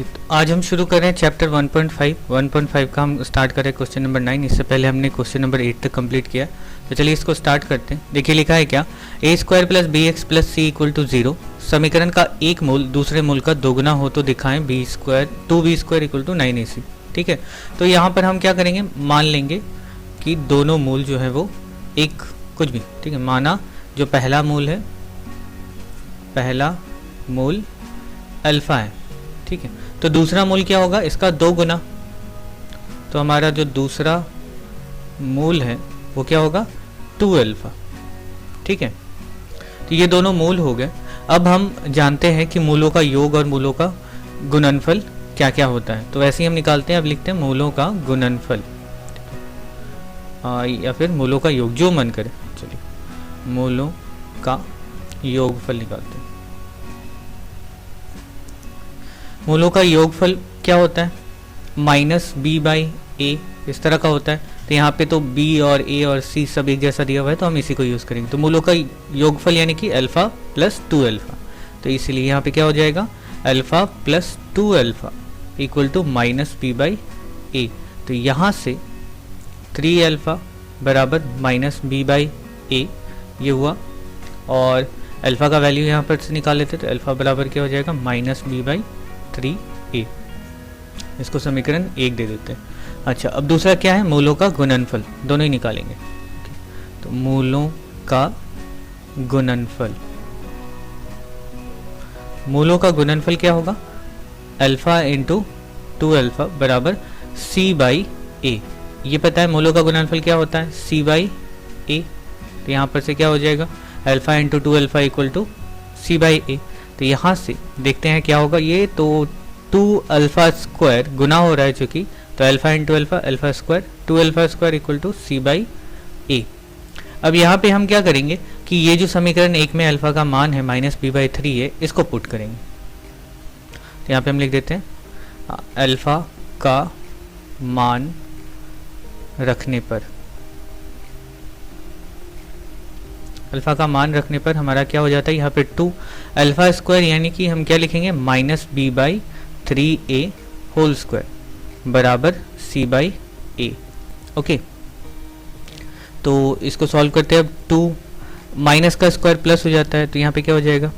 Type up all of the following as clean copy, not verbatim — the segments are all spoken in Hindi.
ओके, तो आज हम शुरू कर रहे हैं चैप्टर 1.5 का हम स्टार्ट करें क्वेश्चन नंबर 9। इससे पहले हमने क्वेश्चन नंबर 8 तक कंप्लीट किया, तो चलिए इसको स्टार्ट करते हैं। देखिए लिखा है क्या, a square plus b x plus c equal to 0 समीकरण का एक मूल दूसरे मूल का दोगुना हो तो दिखाएं B square 2b² equal to 9ac। ठीक है, तो यहाँ पर हम क्या करेंगे, मान लेंगे कि दोनों मूल जो है वो एक कुछ भी, ठीक है, माना जो पहला मूल है, पहला मूल अल्फा है, ठीक है, तो दूसरा मूल क्या होगा, इसका 2 गुना। तो हमारा जो दूसरा मूल है वो क्या होगा, 2 अल्फा। ठीक है, तो ये दोनों मूल हो गए। अब हम जानते हैं कि मूलों का योग और मूलों का गुणनफल क्या क्या होता है, तो ऐसे ही हम निकालते हैं। अब लिखते हैं मूलों का गुणनफल या फिर मूलों का योग, जो मन करे। चलिए मूलों का योगफल निकालते हैं। मूलों का योगफल क्या होता है, -b/a इस तरह का होता है। तो यहाँ पे तो b और a और c सब एक जैसा दिया हुआ है, तो हम इसी को यूज़ करेंगे। तो मूलों का योगफल यानी कि अल्फा प्लस 2 अल्फा, तो इसीलिए यहाँ पे क्या हो जाएगा, alpha plus 2 alpha equal to -b/a। तो यहाँ से 3 अल्फा बराबर -b/a ये हुआ, और अल्फा का वैल्यू यहाँ पर से निकाल लेते, तो अल्फा बराबर क्या हो जाएगा, -b/3a। इसको समीकरण 1 दे देते हैं। अच्छा, अब दूसरा क्या है, मूलों का गुणनफल, दोनों ही निकालेंगे। तो मूलों का गुणनफल, मूलों का गुणनफल क्या होगा, अल्फा इंटू 2 अल्फा बराबर c/a। ये पता है मूलों का गुणनफल क्या होता है, c/a। तो यहाँ पर से क्या हो जाएगा, alpha into 2 alpha equal to c/a। तो यहाँ से देखते हैं क्या होगा, ये तो 2 अल्फा स्क्वायर गुना हो रहा है चूंकि, तो alpha into alpha, alpha square, 2 alpha square equal to c/a। अब यहाँ पे हम क्या करेंगे कि ये जो समीकरण 1 में अल्फा का मान है -b/3 है, इसको पुट करेंगे। तो यहाँ पे हम लिख देते हैं अल्फा का मान रखने पर, अल्फा का मान रखने पर हमारा क्या हो जाता है, यहाँ पे 2 अल्फा स्क्वायर यानी कि हम क्या लिखेंगे, -b/3a होल स्क्वायर बराबर c/a। ओके, तो इसको सॉल्व करते हैं। अब 2 माइनस का स्क्वायर प्लस हो जाता है, तो यहाँ पे क्या हो जाएगा,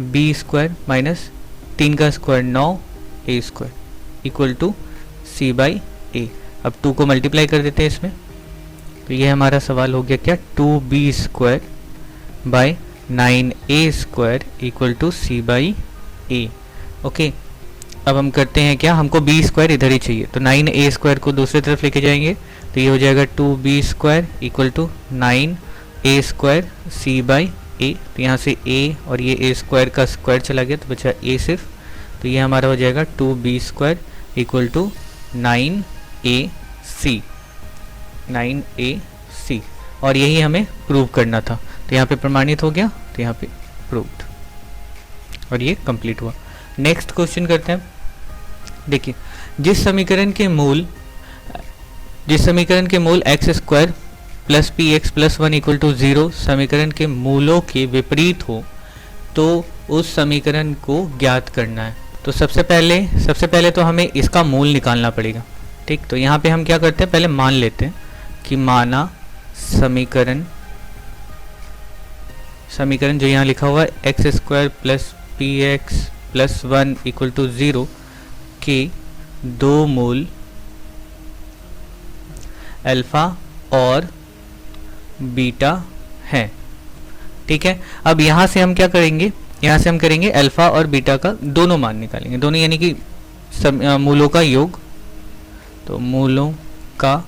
b² माइनस 3 का square 9a square equal to c/a। अब 2 को मल्टीप्लाई कर देते हैं इसमें, तो ये हमारा सवाल हो गया क्या, 2b² by 9a square equal to c/a। Okay, अब हम करते हैं क्या, हमको b² इधर ही चाहिए, तो 9a स्क्वायर को दूसरी तरफ लेके जाएंगे, तो ये हो जाएगा 2b² equal to 9a square c/a। तो यहाँ से a और ये a स्क्वायर का स्क्वायर चला गया, तो बचा a सिर्फ। तो ये हमारा हो जाएगा 2b² equal to 9ac, 9ac, और यही हमें प्रूव करना था। तो यहाँ पे प्रमाणित हो गया, तो यहाँ पे प्रूव्ड, और ये कंप्लीट हुआ। नेक्स्ट क्वेश्चन करते हैं। देखिए, जिस समीकरण के मूल x² plus px plus 1 equal to 0 समीकरण के मूलों के विपरीत हो तो उस समीकरण को ज्ञात करना है। तो सबसे पहले तो हमें इसका मूल निकालना पड़ेगा। ठीक, तो यहाँ पे हम क्या करते हैं, पहले मान लेते हैं कि माना समीकरण जो यहाँ लिखा हुआ है x² plus px plus 1 equal to 0 के दो मूल अल्फा और बीटा हैं। ठीक है, अब यहाँ से हम क्या करेंगे, यहाँ से हम करेंगे अल्फा और बीटा का दोनों मान निकालेंगे, दोनों यानी कि मूलों का योग। तो मूलों का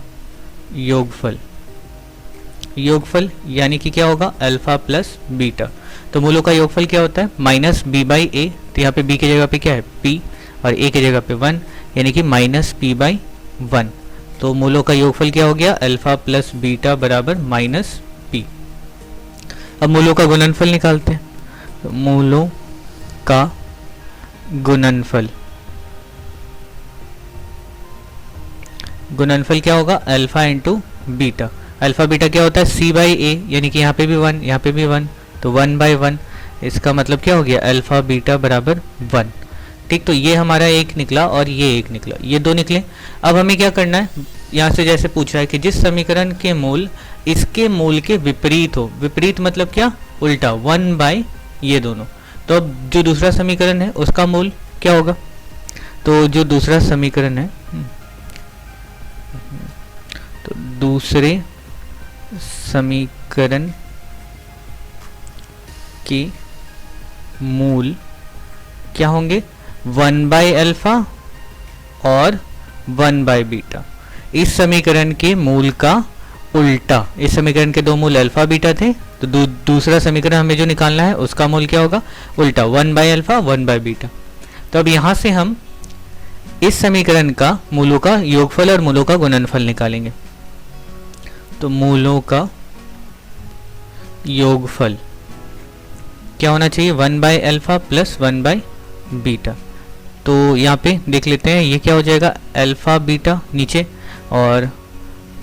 योगफल यानी कि क्या होगा, अल्फा प्लस बीटा। तो मूलों का योगफल क्या होता है, -b/a। तो यहाँ पे b की जगह पे क्या है, p, और a की जगह पे 1 यानी कि -p/1। तो मूलों का योगफल क्या हो गया, अल्फा प्लस बीटा बराबर -p। अब मूलों का गुणनफल निकालते हैं। तो मूलों का गुणनफल क्या होगा, alpha into beta. Alpha beta क्या होता है, c/a, यानी कि यहाँ पे भी 1, यहाँ पे भी 1, तो 1/1। इसका मतलब क्या हो गया, अल्फा बीटा बराबर 1। ठीक, तो ये हमारा एक निकला और ये एक निकला, ये दो निकले। अब हमें क्या करना है, यहाँ से जैसे पूछा है कि जिस समीकरण के मूल इसके मूल के विपरीत हो, विपरीत मतलब क्या, उल्टा, 1 बाय ये दोनों। तो अब जो दूसरा समीकरण है उसका मूल क्या होगा, तो जो दूसरा समीकरण है, तो दूसरे समीकरण के मूल क्या होंगे, 1 बाय अल्फा और 1 बाय बीटा। इस समीकरण के मूल का उल्टा, इस समीकरण के दो मूल अल्फा बीटा थे, तो दूसरा समीकरण हमें जो निकालना है उसका मूल क्या होगा, उल्टा, 1 बाय अल्फा 1 बाय बीटा। तो अब यहां से हम इस समीकरण का मूलों का योगफल और मूलों का गुणनफल निकालेंगे। तो मूलों का योगफल क्या होना चाहिए, 1 by alpha plus 1 by beta. तो यहाँ पे देख लेते हैं, ये क्या हो जाएगा, अल्फा बीटा नीचे, और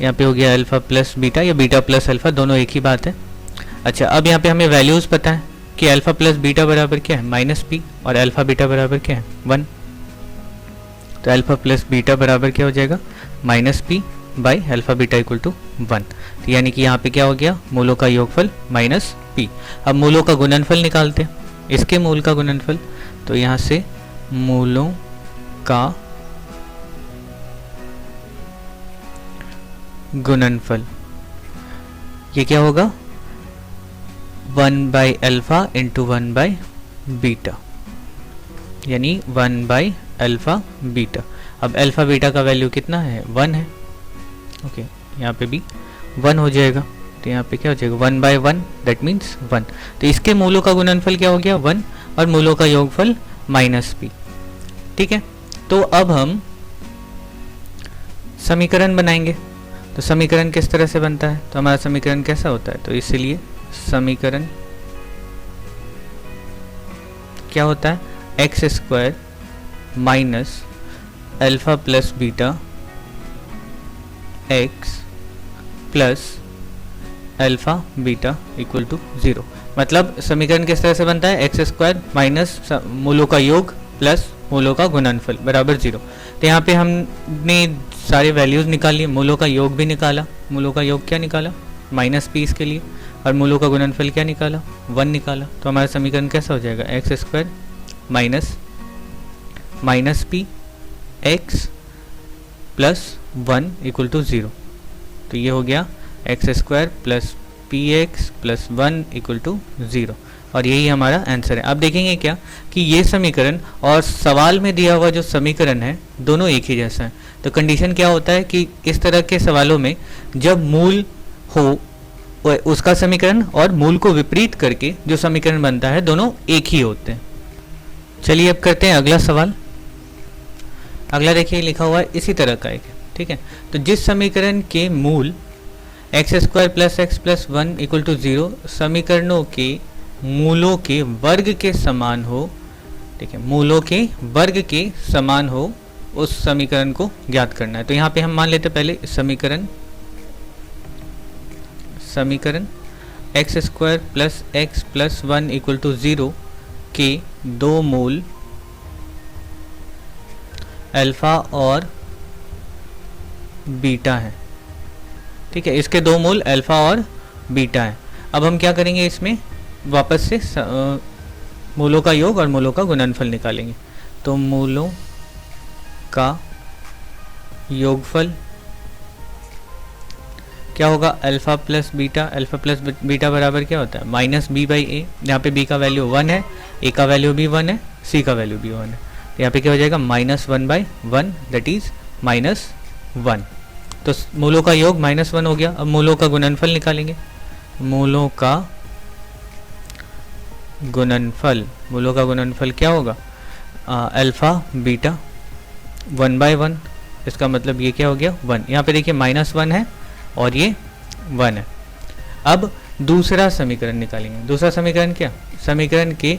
यहाँ पे हो गया अल्फा प्लस बीटा, या बीटा प्लस अल्फा, दोनों एक ही बात है। अच्छा, अब यहाँ पे हमें वैल्यूज़ पता है कि अल्फा प्लस बीटा बराबर क्या है, माइनस पी, और अल्फा बीटा बराबर क्या है, 1। तो अल्फा प्लस बीटा बराबर क्या हो जाएगा, minus p by alpha beta equal to 1। तो यानी कि यहाँ पे क्या हो गया, मूलों का योगफल माइनस पी। अब मूलों का गुणनफल निकालते हैं, इसके मूल का गुणनफल। तो यहाँ से मूलों का गुणनफल ये क्या होगा, 1 by alpha into 1 by beta, यानी 1 बाय अल्फा बीटा। अब अल्फा बीटा का वैल्यू कितना है, 1 है। ओके, यहाँ पे भी 1 हो जाएगा, तो यहाँ पे क्या हो जाएगा, 1 बाय 1 दैट मीन्स 1। तो इसके मूलों का गुणनफल क्या हो गया, 1, और मूलों का योगफल माइनस पी। ठीक है, तो अब हम समीकरण बनाएंगे। तो समीकरण किस तरह से बनता है, तो हमारा समीकरण कैसा होता है, तो इसीलिए समीकरण क्या होता है, x square minus alpha plus beta x plus alpha beta equal to 0। मतलब समीकरण किस तरह से बनता है, एक्स स्क्वायर माइनस मूलों का योग प्लस मूलों का गुणनफल बराबर 0। तो यहाँ पे हमने सारे वैल्यूज़ निकाल लिए, मूलों का योग भी निकाला, मूलों का योग क्या निकाला, माइनस पी इसके लिए, और मूलों का गुणनफल क्या निकाला, 1 निकाला। तो हमारा समीकरण कैसा हो जाएगा, x square minus p x plus 1 equal to 0। तो ये हो गया x square plus p x plus 1 equal to 0, और यही हमारा आंसर है। अब देखेंगे क्या कि ये समीकरण और सवाल में दिया हुआ जो समीकरण है दोनों एक ही जैसा है। तो कंडीशन क्या होता है कि इस तरह के सवालों में जब मूल हो उसका समीकरण और मूल को विपरीत करके जो समीकरण बनता है दोनों एक ही होते हैं। चलिए अब करते हैं अगला सवाल। अगला देखिए लिखा हुआ है इसी तरह का एक, ठीक है। तो जिस समीकरण के मूल x square plus x plus 1 equal to 0 समीकरणों के मूलों के वर्ग के समान हो, ठीक है, मूलों के वर्ग के समान हो, उस समीकरण को ज्ञात करना है। तो यहाँ पे हम मान लेते पहले समीकरण x square plus x plus 1 equal to 0 के दो मूल अल्फा और बीटा है, ठीक है। इसके दो मूल अल्फा और बीटा है। अब हम क्या करेंगे, इसमें वापस से मूलों का योग और मूलों का गुणनफल निकालेंगे। तो मूलों का योगफल क्या होगा, अल्फा प्लस बीटा बराबर क्या होता है, माइनस बी बाई ए। यहाँ पे बी का वैल्यू 1 है, ए का वैल्यू भी 1 है, सी का वैल्यू भी 1 है। तो यहाँ पे क्या हो जाएगा, -1 बाई 1 दैट इज -1। तो मूलों का योग -1 हो गया। अब मूलों का गुणनफल निकालेंगे। मूलों का गुणनफल क्या होगा, अल्फा बीटा 1 बाई 1, इसका मतलब ये क्या हो गया 1। यहाँ पे देखिए -1 है और ये 1 है। अब दूसरा समीकरण निकालेंगे। दूसरा समीकरण क्या, समीकरण के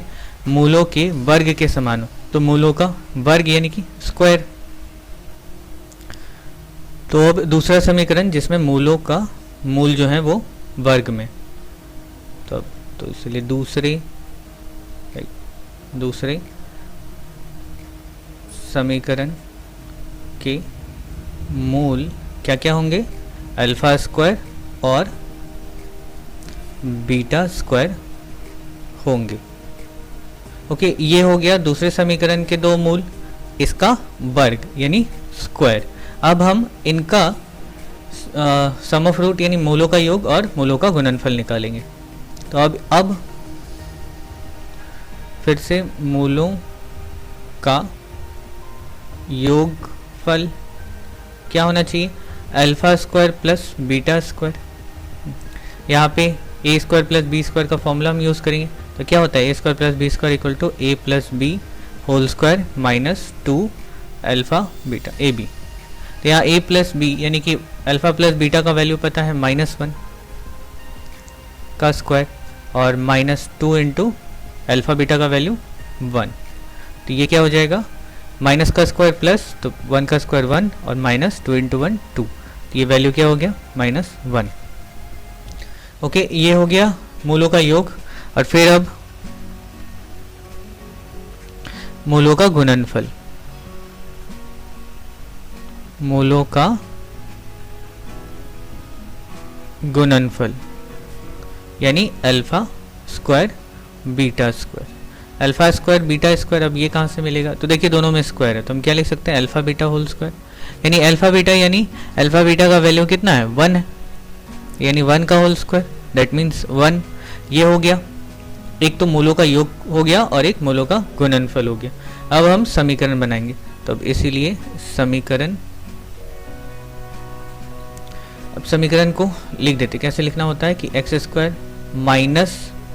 मूलों के वर्ग के समान हो। तो मूलों का वर्ग यानी कि स्क्वायर। तो अब दूसरा समीकरण जिसमें मूलों का मूल जो है वो वर्ग में, तो इसलिए दूसरे समीकरण के मूल क्या क्या होंगे, अल्फा स्क्वायर और बीटा स्क्वायर होंगे। ओके, ये हो गया दूसरे समीकरण के दो मूल, इसका वर्ग यानी स्क्वायर। अब हम इनका सम ऑफ रूट यानी मूलों का योग और मूलों का गुणनफल निकालेंगे। तो अब फिर से मूलों का योगफल क्या होना चाहिए, alpha square plus beta square. यहाँ पे a square plus b square का फॉर्मूला हम यूज़ करेंगे। तो क्या होता है, a square plus b square equal to a plus b whole square minus 2 alpha beta a b. तो यहाँ ए प्लस बी यानी कि अल्फा प्लस बीटा का वैल्यू पता है -1 का स्क्वायर और -2 इंटू अल्फा बीटा का वैल्यू 1। तो ये क्या हो जाएगा, माइनस का स्क्वायर प्लस, तो 1 का स्क्वायर 1 और -2 इंटू 1 2। तो ये वैल्यू क्या हो गया, -1। ओके, ये हो गया मूलों का योग। और फिर अब मूलों का गुणनफल, मूलों का गुणनफल यानी alpha square beta square. Alpha square beta square, अब ये कहाँ से मिलेगा, तो देखिए दोनों में स्क्वायर है, तो हम क्या लिख सकते हैं, अल्फा बीटा होल स्क्वायर। यानी अल्फा बीटा का वैल्यू कितना है, 1 है, यानी 1 का होल स्क्वायर, दैट मीन्स 1। ये हो गया, एक तो मूलों का योग हो गया और एक मूलों का गुणनफल हो गया। अब हम समीकरण बनाएंगे, तो अब इसीलिए समीकरण को लिख देते। कैसे लिखना होता है कि एक्स स्क्वायर माइनस,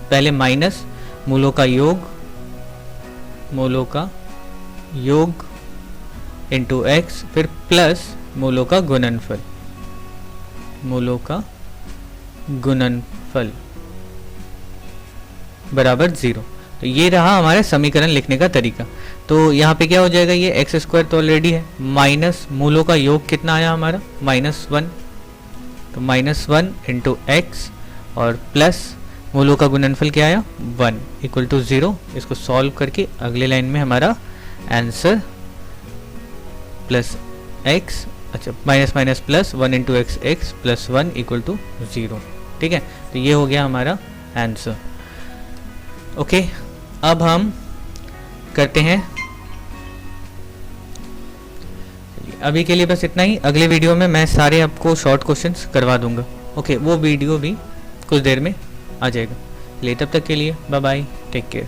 पहले माइनस मूलों का योग इंटू एक्स, फिर प्लस मूलों का गुणनफल बराबर 0। तो ये रहा हमारा समीकरण लिखने का तरीका। तो यहाँ पे क्या हो जाएगा, ये एक्स स्क्वायर तो ऑलरेडी है, माइनस मूलों का योग कितना आया हमारा, -1, तो -1 इंटू एक्स और प्लस मूलों का गुणनफल क्या आया, 1 इक्वल टू 0। इसको सॉल्व करके अगले लाइन में हमारा आंसर प्लस एक्स, अच्छा minus plus 1 into x plus 1 equal to 0। ठीक है, तो ये हो गया हमारा आंसर। ओके, अब हम करते हैं, अभी के लिए बस इतना ही। अगले वीडियो में मैं सारे आपको शॉर्ट क्वेश्चंस करवा दूंगा। ओके, वो वीडियो भी कुछ देर में आ जाएगा। ले तब तक के लिए बाय बाय, टेक केयर।